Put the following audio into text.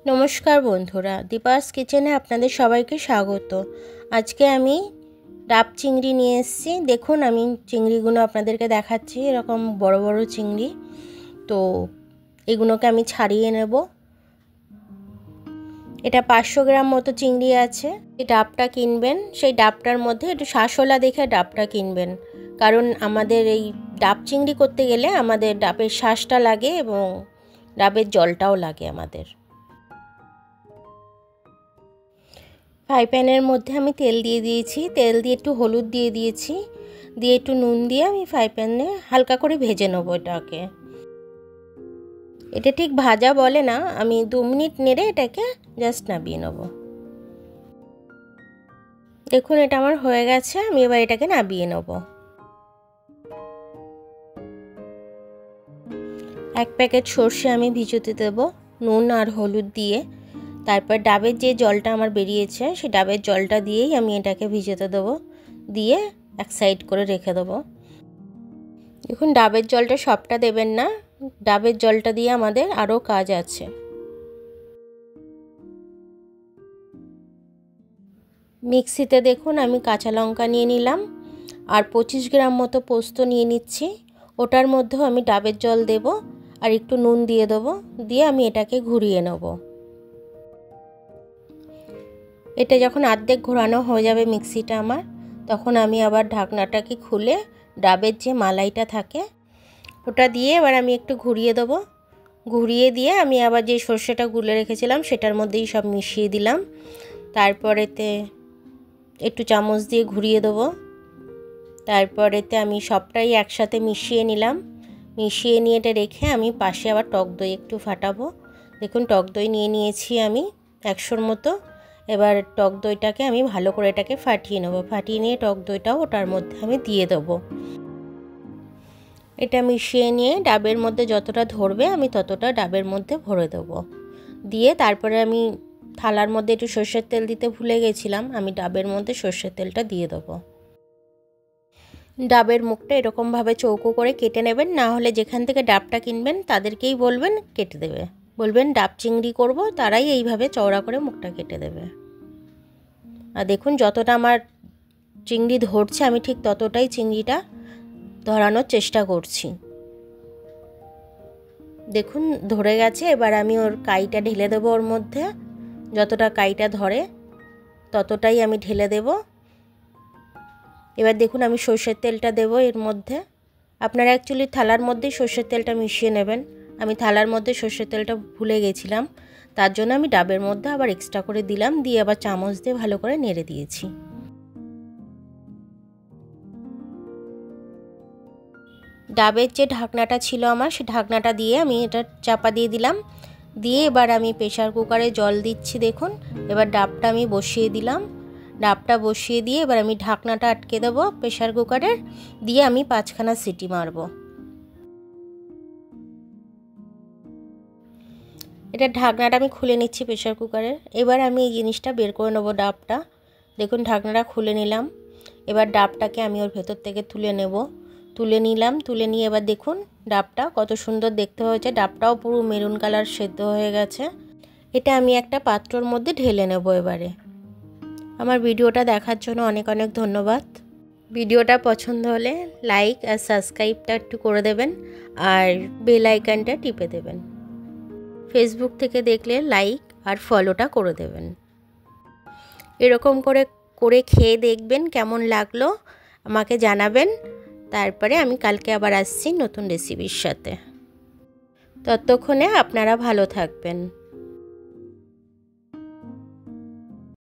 নমস্কার বন্ধুরা, দীপাস কিচেনে আপনাদের সবাইকে স্বাগত। আজকে আমি ডাব চিংড়ি নিয়ে এসেছি। দেখুন, আমি চিংড়িগুলো আপনাদেরকে দেখাচ্ছি। এরকম বড় বড় চিংড়ি, তো এগুলোকে আমি ছাড়িয়ে নেব। এটা 500 গ্রাম মতো চিংড়ি আছে। এই ডাবটা কিনবেন, সেই ডাবটার মধ্যে একটু শাঁসওয়ালা দেখে ডাবটা কিনবেন, কারণ আমাদের এই ডাব চিংড়ি করতে গেলে আমাদের ডাবের শাঁসটা লাগে এবং ডাবের জলটাও লাগে আমাদের। ফ্রাই প্যানের মধ্যে আমি তেল দিয়ে দিয়েছি, তেল দিয়ে একটু হলুদ দিয়ে দিয়েছি, দিয়ে একটু নুন দিয়ে আমি ফ্রাই প্যানে হালকা করে ভেজে নেব এটাকে। এটা ঠিক ভাজা বলে না, আমি 2 মিনিট নেড়ে এটাকে জাস্ট নামিয়ে নেব। দেখুন, এটা আমার হয়ে গেছে। আমি এবার এটাকে নামিয়ে নেব। 1 প্যাকেট সর্ষে আমি ভিজোতে দেব নুন আর হলুদ দিয়ে। তারপর ডাবের যে জলটা আমার বেরিয়েছে, সেই ডাবের জলটা দিয়েই আমি এটাকে ভিজাতে দেবো, দিয়ে এক সাইড করে রেখে দেবো। দেখুন, ডাবের জলটা সবটা দেবেন না, ডাবের জলটা দিয়ে আমাদের আরও কাজ আছে। মিক্সিতে দেখুন আমি কাঁচা লঙ্কা নিয়ে নিলাম আর 25 গ্রাম মতো পোস্ত নিয়ে নিচ্ছি। ওটার মধ্যেও আমি ডাবের জল দেব আর একটু নুন দিয়ে দেবো, দিয়ে আমি এটাকে ঘুরিয়ে নেব। এটা যখন অর্ধেক ঘোরানো হয়ে যাবে মিক্সিটা আমার, তখন আমি আবার ঢাকনাটাকে খুলে ডাবের যে মালাইটা থাকে ওটা দিয়ে এবার আমি একটু ঘুরিয়ে দেবো। ঘুরিয়ে দিয়ে আমি আবার যে সর্ষেটা গুলে রেখেছিলাম সেটার মধ্যেই সব মিশিয়ে দিলাম। তারপরেতে একটু চামচ দিয়ে ঘুরিয়ে দেবো। তারপরেতে আমি সবটাই একসাথে মিশিয়ে নিলাম। মিশিয়ে নিয়ে এটা রেখে আমি পাশে আবার টক দই একটু ফাটাবো। দেখুন, টক দই নিয়ে নিয়েছি আমি 100 মতো। এবার টক দইটাকে আমি ভালো করে এটাকে ফাটিয়ে নেব। ফাটিয়ে নিয়ে টক দইটাও ওটার মধ্যে আমি দিয়ে দেবো। এটা মিশিয়ে নিয়ে ডাবের মধ্যে যতটা ধরবে আমি ততটা ডাবের মধ্যে ভরে দেবো। দিয়ে তারপরে আমি থালার মধ্যে একটু সর্ষের তেল দিতে ভুলে গেছিলাম, আমি ডাবের মধ্যে সর্ষের তেলটা দিয়ে দেবো। ডাবের মুখটা এরকমভাবে চৌকো করে কেটে নেবেন, না হলে যেখান থেকে ডাবটা কিনবেন তাদেরকেই বলবেন কেটে দেবে। বলবেন ডাব চিংড়ি করব, তারাই এইভাবে চওড়া করে মুখটা কেটে দেবে। আর দেখুন, যতটা আমার চিংড়ি ধরছে আমি ঠিক ততটাই চিংড়িটা ধরানোর চেষ্টা করছি। দেখুন, ধরে গেছে। এবার আমি ওর কাইটা ঢেলে দেবো ওর মধ্যে। যতটা কাইটা ধরে ততটাই আমি ঢেলে দেব। এবার দেখুন, আমি সর্ষের তেলটা দেব এর মধ্যে। আপনারা অ্যাকচুয়ালি থালার মধ্যেই সর্ষের তেলটা মিশিয়ে নেবেন। আমি থালার মধ্যে সর্ষের তেলটা ভুলে গেছিলাম, তার জন্য আমি ডাবের মধ্যে আবার এক্সট্রা করে দিলাম, দিয়ে আবার চামচ দিয়ে ভালো করে নেড়ে দিয়েছি। ডাবের যে ঢাকনাটা ছিল আমার, সে ঢাকনাটা দিয়ে আমি এটা চাপা দিয়ে দিলাম। দিয়ে এবার আমি প্রেসার কুকারে জল দিচ্ছি। দেখুন, এবার ডাবটা আমি বসিয়ে দিলাম। ডাবটা বসিয়ে দিয়ে এবার আমি ঢাকনাটা আটকে দেবো প্রেসার কুকারের, দিয়ে আমি 5খানা সিটি মারব। এটা ঢাকনাটা আমি খুলে নিচ্ছি প্রেসার কুকারের। এবার আমি এই জিনিসটা বের করে নেবো, ডাবটা। দেখুন, ঢাকনাটা খুলে নিলাম। এবার ডাবটাকে আমি ওর ভেতর থেকে তুলে নেব। তুলে নিলাম। তুলে নিয়ে এবার দেখুন ডাবটা কত সুন্দর দেখতে হয়েছে। ডাবটাও পুরো মেরুন কালার সেদ্ধ হয়ে গেছে। এটা আমি একটা পাত্রর মধ্যে ঢেলে নেব এবারে। আমার ভিডিওটা দেখার জন্য অনেক অনেক ধন্যবাদ। ভিডিওটা পছন্দ হলে লাইক আর সাবস্ক্রাইবটা একটু করে দেবেন, আর বেল আইকনটা টিপে দেবেন। ফেসবুক থেকে দেখলে লাইক আর ফলোটা করে দেবেন। এরকম করে করে খেয়ে দেখবেন কেমন লাগলো, আমাকে জানাবেন। তারপরে আমি কালকে আবার আসছি নতুন রেসিপির সাথে। ততক্ষণে আপনারা ভালো থাকবেন।